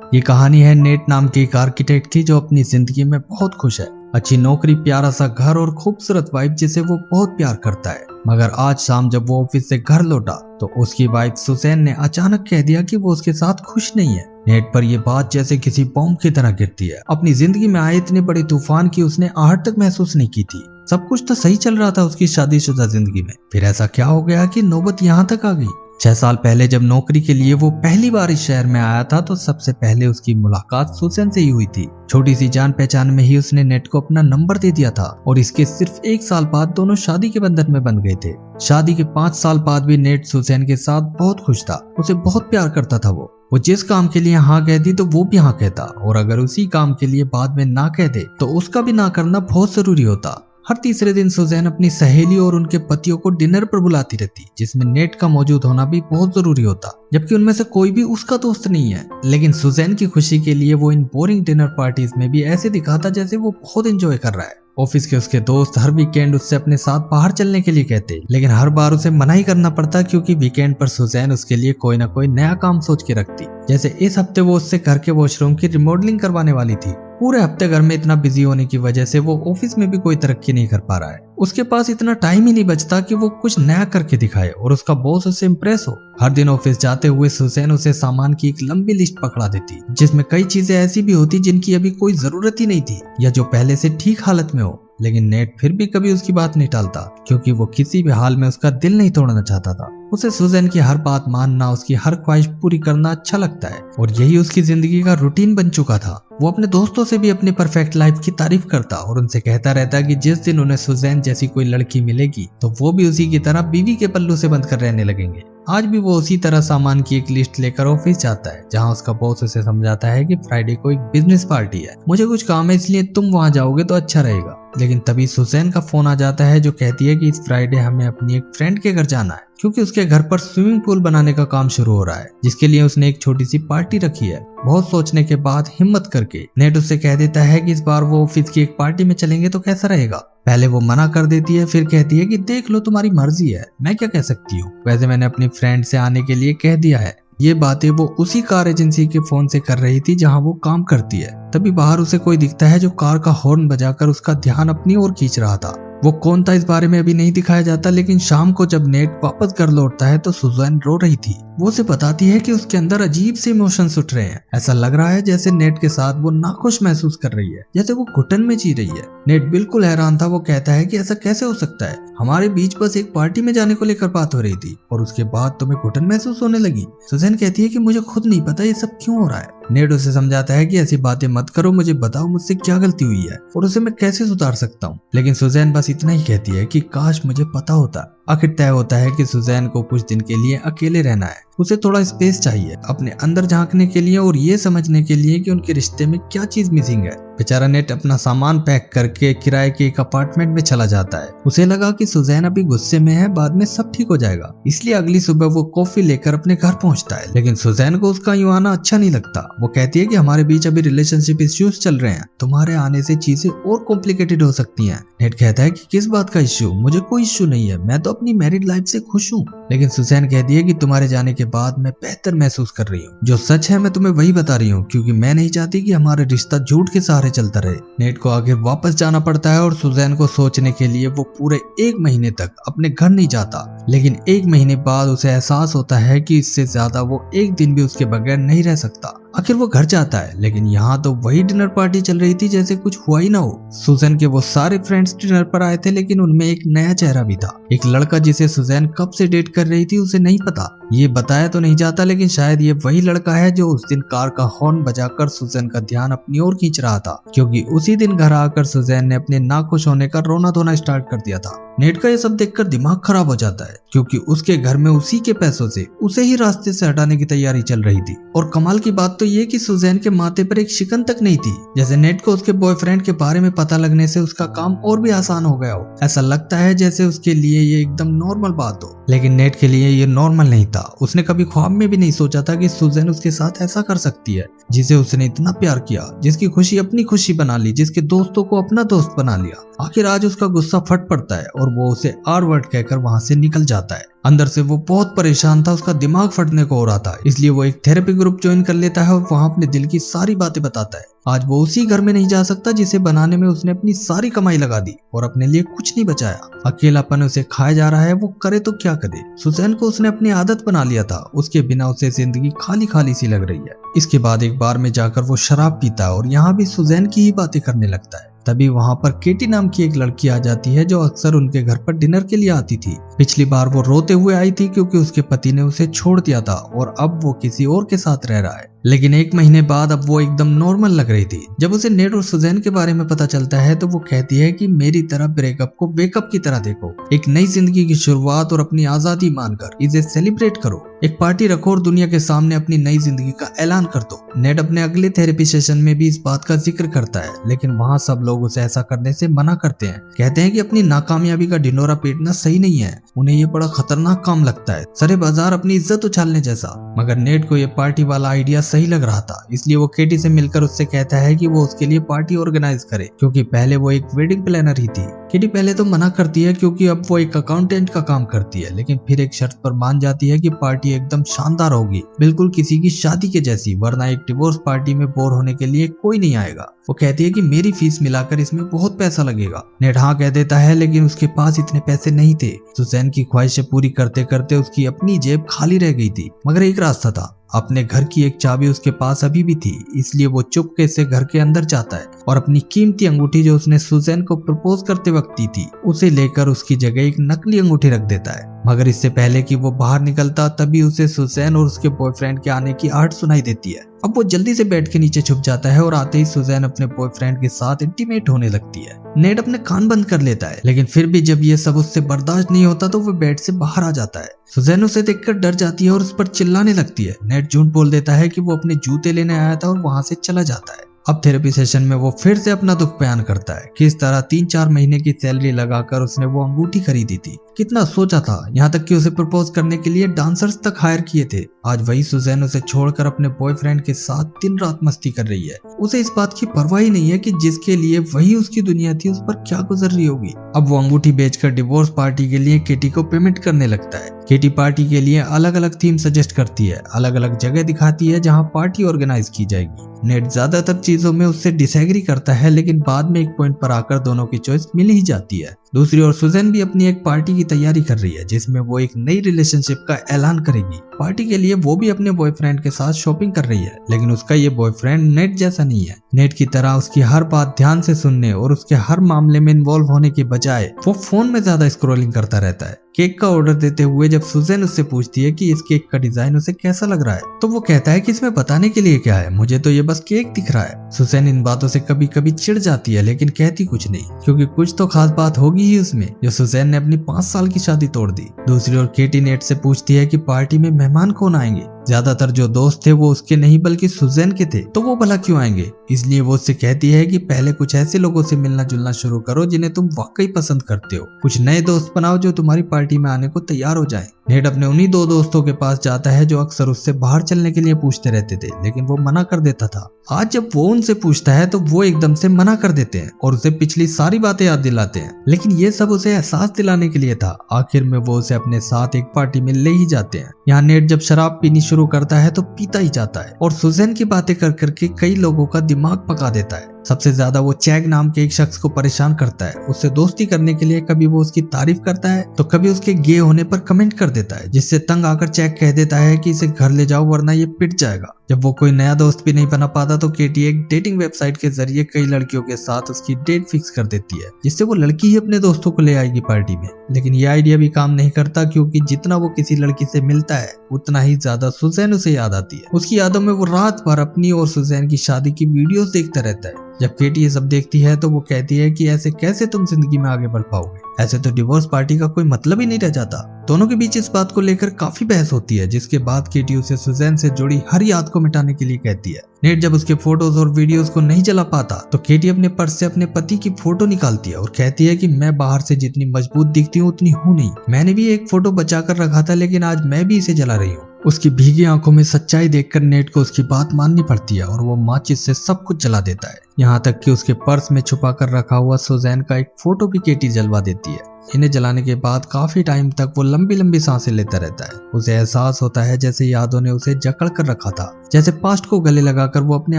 ये कहानी है नेट नाम के एक आर्किटेक्ट की जो अपनी जिंदगी में बहुत खुश है। अच्छी नौकरी, प्यारा सा घर और खूबसूरत वाइफ जिसे वो बहुत प्यार करता है। मगर आज शाम जब वो ऑफिस से घर लौटा तो उसकी वाइफ सुसैन ने अचानक कह दिया कि वो उसके साथ खुश नहीं है। नेट पर ये बात जैसे किसी बॉम्ब की तरह गिरती है। अपनी जिंदगी में आए इतने बड़े तूफान की उसने आहट तक महसूस नहीं की थी। सब कुछ तो सही चल रहा था उसकी शादीशुदा जिंदगी में। फिर ऐसा क्या हो गया कि नौबत यहाँ तक आ गई। 6 साल पहले जब नौकरी के लिए वो पहली बार इस शहर में आया था तो सबसे पहले उसकी मुलाकात सुसैन से ही हुई थी। छोटी सी जान पहचान में ही उसने नेट को अपना नंबर दे दिया था और इसके सिर्फ 1 साल बाद दोनों शादी के बंधन में बन गए थे। शादी के 5 साल बाद भी नेट सुसैन के साथ बहुत खुश था। उसे बहुत प्यार करता था। वो जिस काम के लिए हाँ कहती तो वो भी हाँ कहता, और अगर उसी काम के लिए बाद में ना कह दे तो उसका भी ना करना बहुत जरूरी होता। हर तीसरे दिन सुसैन अपनी सहेली और उनके पतियों को डिनर पर बुलाती रहती, जिसमें नेट का मौजूद होना भी बहुत जरूरी होता, जबकि उनमें से कोई भी उसका दोस्त नहीं है। लेकिन सुसैन की खुशी के लिए वो इन बोरिंग डिनर पार्टीज में भी ऐसे दिखाता जैसे वो बहुत एंजॉय कर रहा है। ऑफिस के उसके दोस्त हर वीकेंड उससे अपने साथ बाहर चलने के लिए कहते, लेकिन हर बार उसे मना ही करना पड़ता क्योंकि वीकेंड पर सुसैन उसके लिए कोई ना कोई नया काम सोच के रखती। जैसे इस हफ्ते वो उससे घर के वॉशरूम की रिमॉडलिंग करवाने वाली थी। पूरे हफ्ते घर में इतना बिजी होने की वजह से वो ऑफिस में भी कोई तरक्की नहीं कर पा रहा है। उसके पास इतना टाइम ही नहीं बचता कि वो कुछ नया करके दिखाए और उसका बॉस उससे इम्प्रेस हो। हर दिन ऑफिस जाते हुए सुसैन उसे सामान की एक लंबी लिस्ट पकड़ा देती, जिसमें कई चीजें ऐसी भी होती जिनकी अभी कोई जरूरत ही नहीं थी या जो पहले से ठीक हालत में हो। लेकिन नेट फिर भी कभी उसकी बात नहीं टालता क्योंकि वो किसी भी हाल में उसका दिल नहीं तोड़ना चाहता था। उसे सुसैन की हर बात मानना, उसकी हर ख्वाहिश पूरी करना अच्छा लगता है और यही उसकी जिंदगी का रूटीन बन चुका था। वो अपने दोस्तों से भी अपनी परफेक्ट लाइफ की तारीफ करता और उनसे कहता रहता कि जिस दिन उन्हें सुसैन जैसी कोई लड़की मिलेगी तो वो भी उसी की तरह बीवी के पल्लू से बंद कर रहने लगेंगे। आज भी वो उसी तरह सामान की एक लिस्ट लेकर ऑफिस जाता है, जहां उसका बॉस उसे समझाता है कि फ्राइडे को एक बिजनेस पार्टी है, मुझे कुछ काम है इसलिए तुम वहां जाओगे तो अच्छा रहेगा। लेकिन तभी सुसैन का फोन आ जाता है जो कहती है कि इस फ्राइडे हमें अपनी एक फ्रेंड के घर जाना है क्योंकि उसके घर पर स्विमिंग पूल बनाने का काम शुरू हो रहा है, जिसके लिए उसने एक छोटी सी पार्टी रखी है। बहुत सोचने के बाद हिम्मत करके नेट उससे कह देता है कि इस बार वो ऑफिस की एक पार्टी में चलेंगे तो कैसा रहेगा। पहले वो मना कर देती है, फिर कहती है कि देख लो तुम्हारी मर्जी है, मैं क्या कह सकती हूँ, वैसे मैंने अपनी फ्रेंड से आने के लिए कह दिया है। ये बातें वो उसी कार एजेंसी के फोन से कर रही थी जहां वो काम करती है। तभी बाहर उसे कोई दिखता है जो कार का हॉर्न बजाकर उसका ध्यान अपनी ओर खींच रहा था। वो कौन था इस बारे में अभी नहीं दिखाया जाता, लेकिन शाम को जब नेट वापस घर लौटता है तो सुसैन रो रही थी। वो उसे बताती है कि उसके अंदर अजीब से इमोशंस उठ रहे हैं। ऐसा लग रहा है जैसे नेट के साथ वो नाखुश महसूस कर रही है, जैसे वो घुटन में जी रही है। नेट बिल्कुल हैरान था। वो कहता है कि ऐसा कैसे हो सकता है, हमारे बीच बस एक पार्टी में जाने को लेकर बात हो रही थी और उसके बाद तुम्हें घुटन महसूस होने लगी। सुसैन कहती है कि मुझे खुद नहीं पता ये सब क्यों हो रहा है। नेट उसे समझाता है कि ऐसी बातें मत करो, मुझे बताओ मुझसे क्या गलती हुई है और उसे मैं कैसे सुधार सकता हूँ। लेकिन सुसैन बस इतना ही कहती है कि काश मुझे पता होता। आखिर तय होता है कि सुसैन को कुछ दिन के लिए अकेले रहना है। उसे थोड़ा स्पेस चाहिए अपने अंदर झांकने के लिए और ये समझने के लिए कि उनके रिश्ते में क्या चीज मिसिंग है। बेचारा नेट अपना सामान पैक करके किराए के एक अपार्टमेंट में चला जाता है। उसे लगा कि सुसैन अभी गुस्से में है, बाद में सब ठीक हो जाएगा, इसलिए अगली सुबह वो कॉफी लेकर अपने घर पहुंचता है। लेकिन सुसैन को उसका यूं आना अच्छा नहीं लगता। वो कहती है कि हमारे बीच अभी रिलेशनशिप इश्यूज चल रहे हैं, तुम्हारे आने से चीजें और कॉम्प्लिकेटेड हो सकती हैं। नेट कहता है कि किस बात का इश्यू, मुझे कोई इश्यू नहीं है, मैं तो अपनी मैरिड लाइफ से खुश हूँ। लेकिन सुसैन कहती है कि तुम्हारे जाने के बाद मैं बेहतर महसूस कर रही हूँ, जो सच है मैं तुम्हें वही बता रही हूँ क्योंकि मैं नहीं चाहती कि हमारा रिश्ता झूठ के सहारे चलता रहे। नेट को आगे वापस जाना पड़ता है और सुसैन को सोचने के लिए वो पूरे 1 महीने तक अपने घर नहीं जाता। लेकिन 1 महीने बाद उसे एहसास होता है कि इससे ज्यादा वो एक दिन भी उसके बगैर नहीं रह सकता। आखिर वो घर जाता है, लेकिन यहाँ तो वही डिनर पार्टी चल रही थी जैसे कुछ हुआ ही ना हो। सुसैन के वो सारे फ्रेंड्स डिनर पर आए थे, लेकिन उनमें एक नया चेहरा भी था। एक लड़का जिसे सुसैन कब से डेट कर रही थी उसे नहीं पता, ये बताया तो नहीं जाता, लेकिन शायद ये वही लड़का है जो उस दिन कार का हॉर्न बजाकर सुसैन का ध्यान अपनी ओर खींच रहा था, क्योंकि उसी दिन घर आकर सुसैन ने अपने नाखुश होने का रोना धोना स्टार्ट कर दिया था। नेट का ये सब देखकर दिमाग खराब हो जाता है क्योंकि उसके घर में उसी के पैसों से उसे ही रास्ते से हटाने की तैयारी चल रही थी। और कमाल की बात तो ये कि सुसैन के माथे पर एक शिकन तक नहीं थी, जैसे नेट को उसके बॉयफ्रेंड के बारे में पता लगने से उसका काम और भी आसान हो गया हो। ऐसा लगता है जैसे उसके लिए ये एकदम नॉर्मल बात हो, लेकिन नेट के लिए ये नॉर्मल नहीं था। उसने कभी ख्वाब में भी नहीं सोचा था कि सुसैन उसके साथ ऐसा कर सकती है, जिसे उसने इतना प्यार किया, जिसकी खुशी अपनी खुशी बना ली, जिसके दोस्तों को अपना दोस्त बना लिया। आखिर आज उसका गुस्सा फट पड़ता है और वो उसे आर वर्ड कहकर वहां से निकल जाता है। अंदर से वो बहुत परेशान था, उसका दिमाग फटने को हो रहा था, इसलिए वो एक थेरेपी ग्रुप ज्वाइन कर लेता है और वहां अपने दिल की सारी बातें बताता है। आज वो उसी घर में नहीं जा सकता जिसे बनाने में उसने अपनी सारी कमाई लगा दी और अपने लिए कुछ नहीं बचाया। अकेलापन उसे खाया जा रहा है, वो करे तो क्या करे। सुजैन को उसने अपनी आदत बना लिया था, उसके बिना उसे जिंदगी खाली खाली सी लग रही है। इसके बाद एक बार में जाकर वो शराब पीता है और यहाँ भी सुजैन की ही बातें करने लगता है। तभी वहां पर केटी नाम की एक लड़की आ जाती है जो अक्सर उनके घर पर डिनर के लिए आती थी। पिछली बार वो रोते हुए आई थी क्योंकि उसके पति ने उसे छोड़ दिया था और अब वो किसी और के साथ रह रहा है। लेकिन 1 महीने बाद अब वो एकदम नॉर्मल लग रही थी। जब उसे नेड और सुजैन के बारे में पता चलता है तो वो कहती है कि मेरी तरह ब्रेकअप को वेकअप की तरह देखो, एक नई जिंदगी की शुरुआत और अपनी आजादी मानकर इसे सेलिब्रेट करो। एक पार्टी रखो और दुनिया के सामने अपनी नई जिंदगी का ऐलान कर दो। नेड अपने अगले थेरेपी सेशन में भी इस बात का जिक्र करता है, लेकिन वहाँ सब लोग उसे ऐसा करने से मना करते हैं। कहते हैं कि अपनी नाकामयाबी का ढिंडोरा पीटना सही नहीं है, उन्हें ये बड़ा खतरनाक काम लगता है, सरे बाजार अपनी इज्जत उछालने जैसा। मगर नेड को ये पार्टी वाला आइडिया सही लग रहा था, इसलिए वो केटी से मिलकर उससे कहता है कि वो उसके लिए पार्टी ऑर्गेनाइज करे, क्योंकि पहले वो एक वेडिंग प्लानर ही थी। केटी पहले तो मना करती है क्योंकि अब वो एक अकाउंटेंट का काम करती है, लेकिन फिर एक शर्त पर मान जाती है कि पार्टी एकदम शानदार होगी, बिल्कुल किसी की शादी के जैसी, वरना एक डिवोर्स पार्टी में बोर होने के लिए कोई नहीं आएगा। वो कहती है कि मेरी फीस मिलाकर इसमें बहुत पैसा लगेगा। नेड हाँ कह देता है, लेकिन उसके पास इतने पैसे नहीं थे। सुजैन की ख्वाहिशें पूरी करते करते उसकी अपनी जेब खाली रह गई थी, मगर एक रास्ता था। अपने घर की एक चाबी उसके पास अभी भी थी, इसलिए वो चुपके से घर के अंदर जाता है और अपनी कीमती अंगूठी जो उसने सुजैन को प्रपोज करते वक्त दी थी उसे लेकर उसकी जगह एक नकली अंगूठी रख देता है। मगर इससे पहले कि वो बाहर निकलता तभी उसे सुजैन और उसके बॉयफ्रेंड के आने की आहट सुनाई देती है। अब वो जल्दी से बेड के नीचे छुप जाता है और आते ही सुजैन अपने बॉयफ्रेंड के साथ इंटीमेट होने लगती है। नेड अपने कान बंद कर लेता है, लेकिन फिर भी जब ये सब उससे बर्दाश्त नहीं होता तो वो बेड से बाहर आ जाता है। सुजैन उसे देखकर डर जाती है और उस पर चिल्लाने लगती है। नेड झूठ बोल देता है कि वो अपने जूते लेने आया था और वहां से चला जाता है। अब थेरेपी सेशन में वो फिर से अपना दुख बयान करता है, किस तरह 3-4 महीने की सैलरी लगाकर उसने वो अंगूठी खरीदी थी, कितना सोचा था, यहाँ तक कि उसे प्रपोज करने के लिए डांसर्स तक हायर किए थे। आज वही सुजैन उसे छोड़कर अपने बॉयफ्रेंड के साथ दिन रात मस्ती कर रही है। उसे इस बात की परवाह ही नहीं है कि जिसके लिए वही उसकी दुनिया थी उस पर क्या गुजर रही होगी। अब वो अंगूठी बेचकर डिवोर्स पार्टी के लिए केटी को पेमेंट करने लगता है। केटी पार्टी के लिए अलग अलग थीम सजेस्ट करती है, अलग अलग जगह दिखाती है जहाँ पार्टी ऑर्गेनाइज की जाएगी। नेड ज्यादातर चीजों में उससे डिसएग्री करता है, लेकिन बाद में एक पॉइंट पर आकर दोनों की चॉइस मिल ही जाती है। दूसरी ओर सुजैन भी अपनी एक पार्टी की तैयारी कर रही है जिसमें वो एक नई रिलेशनशिप का ऐलान करेगी। पार्टी के लिए वो भी अपने बॉयफ्रेंड के साथ शॉपिंग कर रही है, लेकिन उसका ये बॉयफ्रेंड नेड जैसा नहीं है। नेड की तरह उसकी हर बात ध्यान से सुनने और उसके हर मामले में इन्वॉल्व होने के बजाय वो फोन में ज्यादा स्क्रॉलिंग करता रहता है। केक का ऑर्डर देते हुए जब सुजैन उससे पूछती है कि इस केक का डिजाइन उसे कैसा लग रहा है, तो वो कहता है कि इसमें बताने के लिए क्या है, मुझे तो ये बस केक दिख रहा है। सुजैन इन बातों से कभी कभी चिढ़ जाती है, लेकिन कहती कुछ नहीं, क्योंकि कुछ तो खास बात होगी ही उसमें जो सुजैन ने अपनी 5 साल की शादी तोड़ दी। दूसरी ओर केटी नेड से पूछती है कि पार्टी में मेहमान कौन आएंगे। ज्यादातर जो दोस्त थे वो उसके नहीं बल्कि सुजैन के थे, तो वो भला क्यों आएंगे। इसलिए वो उससे कहती है कि पहले कुछ ऐसे लोगों से मिलना जुलना शुरू करो जिन्हें तुम वाकई पसंद करते हो, कुछ नए दोस्त बनाओ जो तुम्हारी पार्टी में आने को तैयार हो जाएं। नेड अपने उन्हीं 2 दोस्तों के पास जाता है जो अक्सर उससे बाहर चलने के लिए पूछते रहते थे, लेकिन वो मना कर देता था। आज जब वो उनसे पूछता है तो वो एकदम से मना कर देते हैं और उसे पिछली सारी बातें याद दिलाते हैं, लेकिन ये सब उसे एहसास दिलाने के लिए था। आखिर में वो उसे अपने साथ एक पार्टी में ले ही जाते हैं। यहाँ नेड जब शराब पीनी शुरू करता है तो पीता ही जाता है और सुजैन की बातें कर करके कई लोगों का दिमाग पका देता है। सबसे ज्यादा वो चैग नाम के एक शख्स को परेशान करता है। उससे दोस्ती करने के लिए कभी वो उसकी तारीफ करता है तो कभी उसके गे होने पर कमेंट कर देता है, जिससे तंग आकर चैग कह देता है कि इसे घर ले जाओ वरना ये पिट जाएगा। जब वो कोई नया दोस्त भी नहीं बना पाता तो केटी एक डेटिंग वेबसाइट के जरिए कई लड़कियों के साथ उसकी डेट फिक्स कर देती है, जिससे वो लड़की ही अपने दोस्तों को ले आएगी पार्टी में। लेकिन ये आइडिया भी काम नहीं करता, क्योंकि जितना वो किसी लड़की से मिलता है उतना ही ज्यादा सुजैन उसे याद आती है। उसकी यादों में वो रात भर अपनी और सुजैन की शादी की वीडियोस देखता रहता है। जब केटी ये सब देखती है तो वो कहती है कि ऐसे कैसे तुम जिंदगी में आगे बढ़ पाओगे, ऐसे तो डिवोर्स पार्टी का कोई मतलब ही नहीं रह जाता। दोनों के बीच इस बात को लेकर काफी बहस होती है, जिसके बाद केटी उसे सुजैन से जुड़ी हर याद को मिटाने के लिए कहती है। नेड जब उसके फोटोज और वीडियोस को नहीं जला पाता तो केटी अपने पर्स से अपने पति की फोटो निकालती है और कहती है कि मैं बाहर से जितनी मजबूत दिखती हूँ उतनी हूँ नहीं, मैंने भी एक फोटो बचा कर रखा था लेकिन आज मैं भी इसे जला रही हूँ। उसकी भीगी आंखों में सच्चाई देखकर नेट को उसकी बात माननी पड़ती है और वो माचिस से सब कुछ जला देता है। यहाँ तक कि उसके पर्स में छुपा कर रखा हुआ सुजैन का एक फोटो भी केटी जलवा देती है। इन्हें जलाने के बाद काफी टाइम तक वो लंबी लंबी सांसें लेता रहता है। उसे एहसास होता है जैसे यादों ने उसे जकड़ कर रखा था, जैसे पास्ट को गले लगाकर वो अपने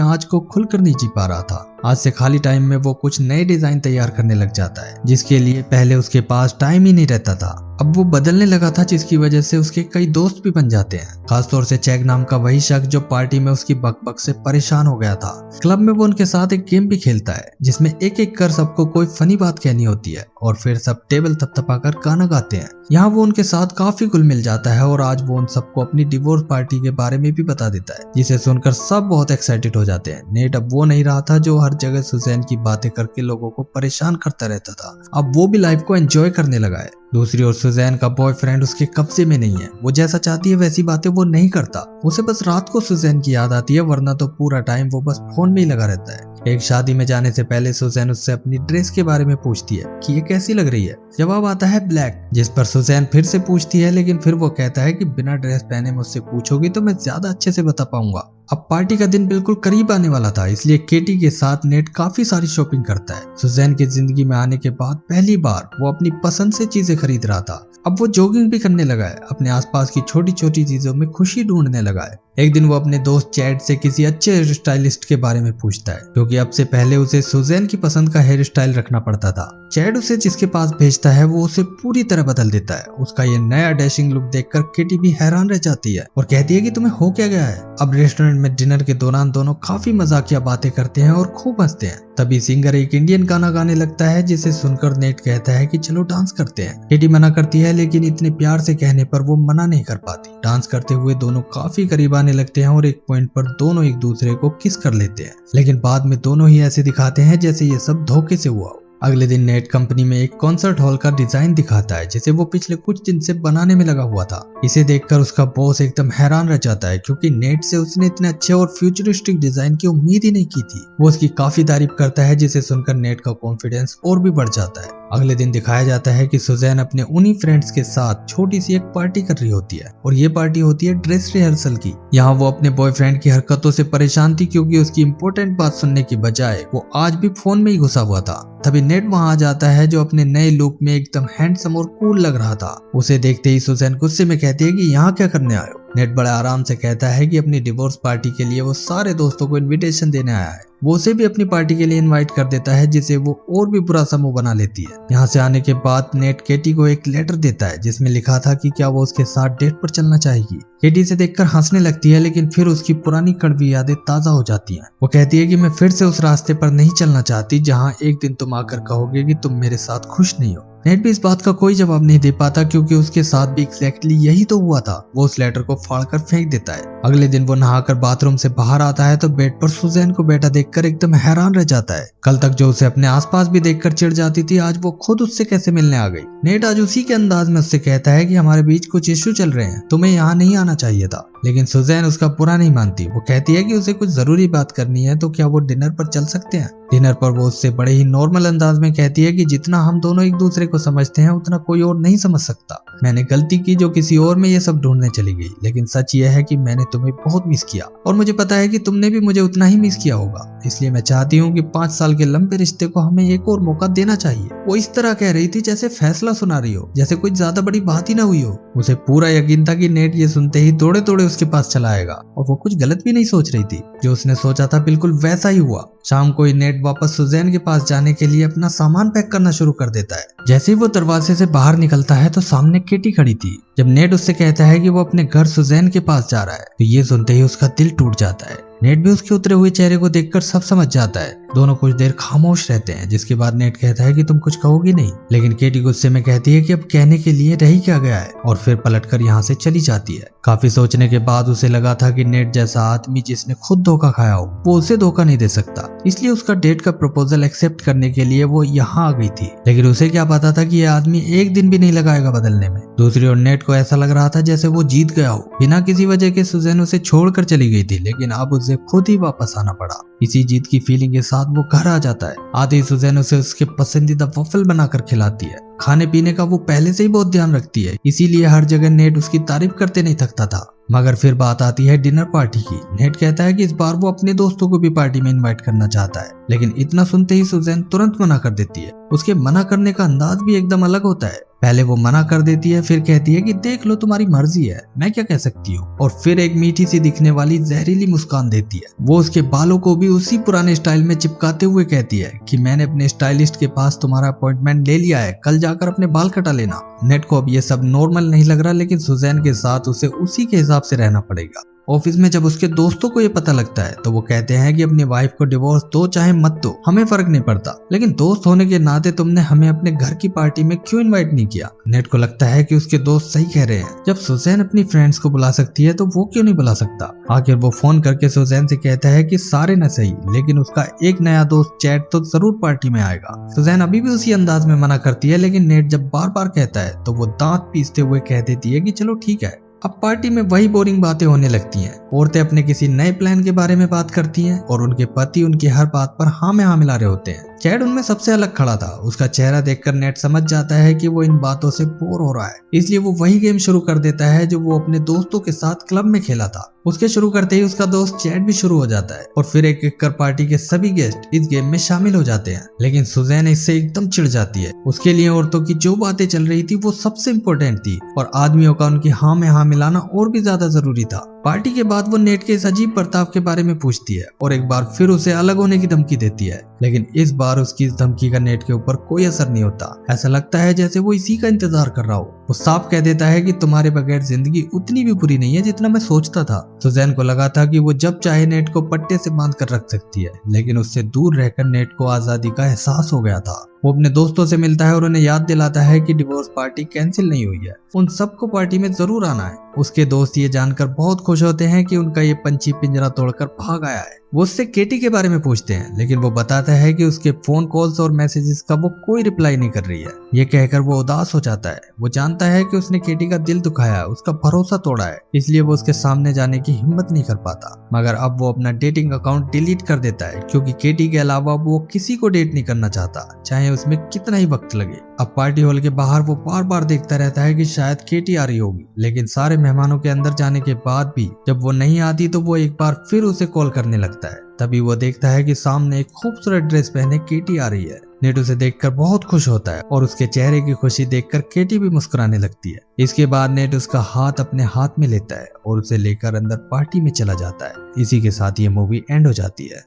आज को खुलकर नहीं जी पा रहा था। आज से खाली टाइम में वो कुछ नए डिजाइन तैयार करने लग जाता है, जिसके लिए पहले उसके पास टाइम ही नहीं रहता था। अब वो बदलने लगा था, जिसकी वजह से उसके कई दोस्त भी बन जाते हैं। खासतौर से चैग नाम का वही शख्स जो पार्टी में उसकी बकबक से परेशान हो गया था। क्लब में वो उनके साथ एक गेम भी खेलता है जिसमें एक एक कर सबको कोई फनी बात कहनी होती है और फिर सब टेबल थपथपाकर गाना गाते हैं। यहाँ वो उनके साथ काफी घुल मिल जाता है और आज वो उन सबको अपनी डिवोर्स पार्टी के बारे में भी बता देता है, जिसे सुनकर सब बहुत एक्साइटेड हो जाते हैं। नेट अब वो नहीं रहा था जो हर जगह सुजैन की बातें करके लोगों को परेशान करता रहता था। अब वो भी लाइफ को एंजॉय करने लगा है। दूसरी ओर सुजैन का बॉयफ्रेंड उसके कब्जे में नहीं है। वो जैसा चाहती है वैसी बातें वो नहीं करता। उसे बस रात को सुजैन की याद आती है, वरना तो पूरा टाइम वो बस फोन में ही लगा रहता है। एक शादी में जाने से पहले सुजैन उससे अपनी ड्रेस के बारे में पूछती है कि ये कैसी लग रही है। जवाब आता है ब्लैक, जिस पर सुजैन फिर से पूछती है, लेकिन फिर वो कहता है कि बिना ड्रेस पहने मुझसे पूछोगी तो मैं ज्यादा अच्छे से बता पाऊंगा। अब पार्टी का दिन बिल्कुल करीब आने वाला था, इसलिए केटी के साथ नेट काफी सारी शॉपिंग करता है। सुजैन की जिंदगी में आने के बाद पहली बार वो अपनी पसंद से चीजें खरीद रहा था। अब वो जॉगिंग भी करने लगा है, अपने आसपास की छोटी छोटी चीजों में खुशी ढूंढने लगा है। एक दिन वो अपने दोस्त चैड से किसी अच्छे हेयर स्टाइलिस्ट के बारे में पूछता है, क्योंकि अब से पहले उसे सुजैन की पसंद का हेयर स्टाइल रखना पड़ता था। चैड उसे जिसके पास भेजता है वो उसे पूरी तरह बदल देता है। उसका ये नया डैशिंग लुक देखकर केटी भी हैरान रह जाती है और कहती है कि तुम्हें हो क्या गया है। अब रेस्टोरेंट में डिनर के दौरान दोनों काफी मजाकिया बातें करते हैं और खूब हंसते हैं। तभी सिंगर एक इंडियन गाना गाने लगता है, जिसे सुनकर नेट कहता है कि चलो डांस करते हैं। केटी मना करती है, लेकिन इतने प्यार से कहने पर वो मना नहीं कर पाती। डांस करते हुए दोनों काफी करीब आने लगते हैं और एक पॉइंट पर दोनों एक दूसरे को किस कर लेते हैं, लेकिन बाद में दोनों ही ऐसे दिखाते हैं जैसे ये सब धोखे से हुआ हो। अगले दिन नेट कंपनी में एक कॉन्सर्ट हॉल का डिजाइन दिखाता है, जिसे वो पिछले कुछ दिन से बनाने में लगा हुआ था। इसे देखकर उसका बॉस एकदम हैरान रह जाता है, क्योंकि नेट से उसने इतने अच्छे और फ्यूचरिस्टिक डिजाइन की उम्मीद ही नहीं की थी। वो उसकी काफी तारीफ करता है, जिसे सुनकर नेट का कॉन्फिडेंस और भी बढ़ जाता है। अगले दिन दिखाया जाता है कि सुजैन अपने उन्हीं फ्रेंड्स के साथ छोटी सी एक पार्टी कर रही होती है और ये पार्टी होती है ड्रेस रिहर्सल की। यहाँ वो अपने बॉयफ्रेंड की हरकतों से परेशान थी, क्योंकि उसकी इंपॉर्टेंट बात सुनने की बजाय वो आज भी फोन में ही घुसा हुआ था। तभी नेट वहां आ जाता है, जो अपने नए लुक में एकदम हैंडसम और कूल लग रहा था। उसे देखते ही सुजैन गुस्से में कहती है कि यहाँ क्या करने आए हो। नेट बड़े आराम से कहता है कि अपनी डिवोर्स पार्टी के लिए वो सारे दोस्तों को इनविटेशन देने आया है। वो उसे भी अपनी पार्टी के लिए इनवाइट कर देता है, जिसे वो और भी बुरा समूह बना लेती है। यहाँ से आने के बाद नेट केटी को एक लेटर देता है, जिसमें लिखा था कि क्या वो उसके साथ डेट पर चलना चाहेगी। केटी इसे देखकर हंसने लगती है, लेकिन फिर उसकी पुरानी कड़वी यादें ताजा हो जाती हैं। वो कहती है कि मैं फिर से उस रास्ते पर नहीं चलना चाहती जहाँ एक दिन तुम आकर कहोगे कि तुम मेरे साथ खुश नहीं हो। नेट भी इस बात का कोई जवाब नहीं दे पाता, क्योंकि उसके साथ भी एग्जैक्टली यही तो हुआ था। वो उस लेटर को फाड़कर फेंक देता है। अगले दिन वो नहाकर बाथरूम से बाहर आता है तो बेड पर सुजैन को बैठा देखकर एकदम हैरान रह जाता है। कल तक जो उसे अपने आसपास भी देखकर चिढ़ जाती थी, आज वो खुद उससे कैसे मिलने आ गई। नेट आज उसी के अंदाज में उससे कहता है कि हमारे बीच कुछ इश्यू चल रहे हैं, तुम्हें यहाँ नहीं आना चाहिए था। लेकिन सुजैन उसका बुरा नहीं मानती। वो कहती है कि उसे कुछ जरूरी बात करनी है, तो क्या वो डिनर पर चल सकते हैं। डिनर पर वो उससे बड़े ही नॉर्मल अंदाज में कहती है कि जितना हम दोनों एक दूसरे को समझते हैं उतना कोई और नहीं समझ सकता। मैंने गलती की जो किसी और में ये सब ढूंढने चली गई, लेकिन सच यह है कि मैंने तुम्हें बहुत मिस किया और मुझे पता है कि तुमने भी मुझे उतना ही मिस किया होगा। इसलिए मैं चाहती हूँ कि 5 साल के लंबे रिश्ते को हमें एक और मौका देना चाहिए। वो इस तरह कह रही थी जैसे फैसला सुना रही हो, जैसे कोई ज्यादा बड़ी बात ही ना हुई हो। उसे पूरा यकीन था कि नेट ये सुनते ही दौड़े दौड़े उसके पास चला आएगा, और वो कुछ गलत भी नहीं सोच रही थी। जो उसने सोचा था बिल्कुल वैसा ही हुआ। शाम को ही नेट वापस सुजैन के पास जाने के लिए अपना सामान पैक करना शुरू कर देता है। जैसे ही वो दरवाजे से बाहर निकलता है तो सामने केटी खड़ी थी। जब नेट उससे कहता है कि वो अपने घर सुजैन के पास जा रहा है, तो ये सुनते ही उसका दिल टूट जाता है। नेट भी उसके उतरे हुए चेहरे को देखकर सब समझ जाता है। दोनों कुछ देर खामोश रहते हैं, जिसके बाद नेट कहता है कि तुम कुछ कहोगी नहीं। लेकिन केटी गुस्से में कहती है कि अब कहने के लिए रह ही क्या गया है, और फिर पलटकर यहाँ से चली जाती है। काफी सोचने के बाद उसे लगा था कि नेट जैसा आदमी जिसने खुद धोखा खाया हो, वो उसे धोखा नहीं दे सकता। इसलिए उसका डेट का प्रपोजल एक्सेप्ट करने के लिए वो यहाँ आ गई थी। लेकिन उसे क्या पता था कि यह आदमी एक दिन भी नहीं लगाएगा बदलने में। दूसरी ओर नेट को ऐसा लग रहा था जैसे वो जीत गया हो। बिना किसी वजह के सुजैन उसे छोड़कर चली गई थी, लेकिन अब उसे खुद ही वापस आना पड़ा। इसी जीत की फीलिंग के साथ वो घर आ जाता है। आते ही सुजैन उसे उसके पसंदीदा वफल बनाकर खिलाती है। खाने पीने का वो पहले से ही बहुत ध्यान रखती है, इसीलिए हर जगह नेट उसकी तारीफ करते नहीं थकता था। मगर फिर बात आती है डिनर पार्टी की। नेट कहता है कि इस बार वो अपने दोस्तों को भी पार्टी में इनवाइट करना चाहता है, लेकिन इतना सुनते ही सुजैन तुरंत मना कर देती है। उसके मना करने का अंदाज भी एकदम अलग होता है। पहले वो मना कर देती है, फिर कहती है कि देख लो तुम्हारी मर्जी है, मैं क्या कह सकती हूँ, और फिर एक मीठी सी दिखने वाली जहरीली मुस्कान देती है। वो उसके बालों को भी उसी पुराने स्टाइल में चिपकाते हुए कहती है कि मैंने अपने स्टाइलिस्ट के पास तुम्हारा अपॉइंटमेंट ले लिया है, कल जाकर अपने बाल कटा लेना। नेट को अब ये सब नॉर्मल नहीं लग रहा, लेकिन सुजैन के साथ उसे उसी के हिसाब से रहना पड़ेगा। ऑफिस में जब उसके दोस्तों को ये पता लगता है तो वो कहते हैं कि अपनी वाइफ को डिवोर्स दो चाहे मत दो, हमें फर्क नहीं पड़ता, लेकिन दोस्त होने के नाते तुमने हमें अपने घर की पार्टी में क्यों इनवाइट नहीं किया। नेट को लगता है कि उसके दोस्त सही कह रहे हैं, जब सुजैन अपनी फ्रेंड्स को बुला सकती है तो वो क्यों नहीं बुला सकता। आखिर वो फोन करके सुजैन से कहता है कि सारे न सही, लेकिन उसका एक नया दोस्त चैट तो जरूर पार्टी में आएगा। सुजैन अभी भी उसी अंदाज में मना करती है, लेकिन नेट जब बार बार कहता है तो वो दांत पीसते हुए कह देती है कि चलो ठीक है। अब पार्टी में वही बोरिंग बातें होने लगती हैं। औरतें अपने किसी नए प्लान के बारे में बात करती हैं और उनके पति उनकी हर बात पर हाँ में हाँ मिला रहे होते हैं। चैड उनमें सबसे अलग खड़ा था। उसका चेहरा देखकर नेट समझ जाता है कि वो इन बातों से बोर हो रहा है, इसलिए वो वही गेम शुरू कर देता है जो वो अपने दोस्तों के साथ क्लब में खेला था। उसके शुरू करते ही उसका दोस्त चैड भी शुरू हो जाता है और फिर एक एक कर पार्टी के सभी गेस्ट इस गेम में शामिल हो जाते हैं। लेकिन सुजैन इससे एकदम चिढ़ जाती है। उसके लिए औरतों की जो बातें चल रही थी वो सबसे इम्पोर्टेंट थी और आदमियों का उनकी हाँ में हाँ मिलाना और भी ज्यादा जरूरी था। पार्टी के बाद वो नेट के इस अजीब बर्ताव के बारे में पूछती है और एक बार फिर उसे अलग होने की धमकी देती है, लेकिन इस बार उसकी इस धमकी का नेट के ऊपर कोई असर नहीं होता। ऐसा लगता है जैसे वो इसी का इंतजार कर रहा हो। वो साफ कह देता है कि तुम्हारे बगैर जिंदगी उतनी भी बुरी नहीं है जितना मैं सोचता था। सुजैन को लगा था कि वो जब चाहे नेट को पट्टे से बांध कर रख सकती है, लेकिन उससे दूर रहकर नेट को आजादी का एहसास हो गया था। वो अपने दोस्तों से मिलता है और उन्हें याद दिलाता है कि डिवोर्स पार्टी कैंसिल नहीं हुई है, उन सबको पार्टी में जरूर आना है। उसके दोस्त ये जानकर बहुत खुश होते हैं कि उनका ये पंछी पिंजरा तोड़कर भाग आया है। वो उससे केटी के बारे में पूछते हैं, लेकिन वो बताता है कि उसके फोन कॉल्स और मैसेजेस का वो कोई रिप्लाई नहीं कर रही है। ये कहकर वो उदास हो जाता है। वो जानता है कि उसने केटी का दिल दुखाया, उसका भरोसा तोड़ा है, इसलिए वो उसके सामने जाने की हिम्मत नहीं कर पाता। मगर अब वो अपना डेटिंग अकाउंट डिलीट कर देता है, क्योंकि केटी के अलावा वो किसी को डेट नहीं करना चाहता, चाहे उसमें कितना ही वक्त लगे। अब पार्टी हॉल के बाहर वो बार बार देखता रहता है कि शायद केटी आ रही होगी, लेकिन सारे मेहमानों के अंदर जाने के बाद भी जब वो नहीं आती तो वो एक बार फिर उसे कॉल करने लगता है। तभी वो देखता है कि सामने एक खूबसूरत ड्रेस पहने केटी आ रही है। नेट उसे देखकर बहुत खुश होता है और उसके चेहरे की खुशी देखकर केटी भी मुस्कुराने लगती है। इसके बाद नेट उसका हाथ अपने हाथ में लेता है और उसे लेकर अंदर पार्टी में चला जाता है। इसी के साथ ये मूवी एंड हो जाती है।